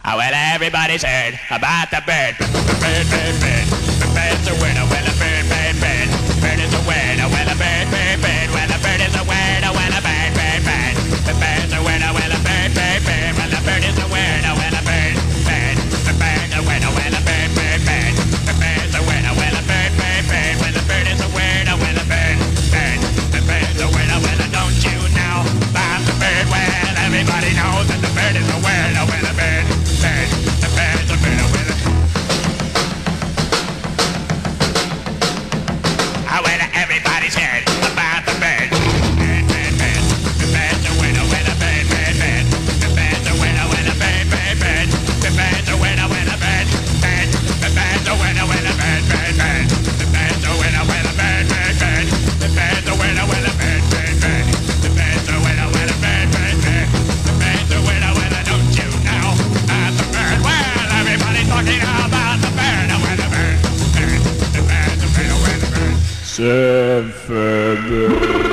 Oh, well, everybody's heard about the bird. Bird, bird, bird. The bird's a word. Oh, well, a bird, bird, bird. Bird is a word. Oh, well, a bird, bird, bird. Well, a bird is a word. Oh, well, a bird, bird, bird. The bird's a word. Oh, well, a bird, bird, bird. Well, a bird is a word. Oh, well, a bird, bird. The bird's a word. Oh, well, a bird, bird, bird. The bird's a word. Oh, well, a bird, bird, bird. Well, the bird is a word. Oh, well, a bird, bird. The bird's a word. Oh, well, don't you know about the bird? Well, everybody knows that the bird is a word. Oh, well, a bird, bird. The bird's a word. Oh, well, everybody's heard about the bird. Bird, bird, bird. The bird's a word. Oh, well, a bird, bird, bird. The bird's a word. Oh, well, a bird, bird, bird. The bird's a word. Oh, well, a bird, bird. The bird's a word. Oh, well, a bird, bird, bird. The bird's a word. Oh, well, a bird, bird, bird. The bird's a word. Oh, well, a bird, bird, bird. The bird's a word. Oh, well, a bird, bird, bird. The bird's a word. Oh, well, don't you know about the bird? Well, everybody's talking about the bird. Oh, well, a bird, bird. The bird's a word. Oh, well, a bird. Surfin Bird.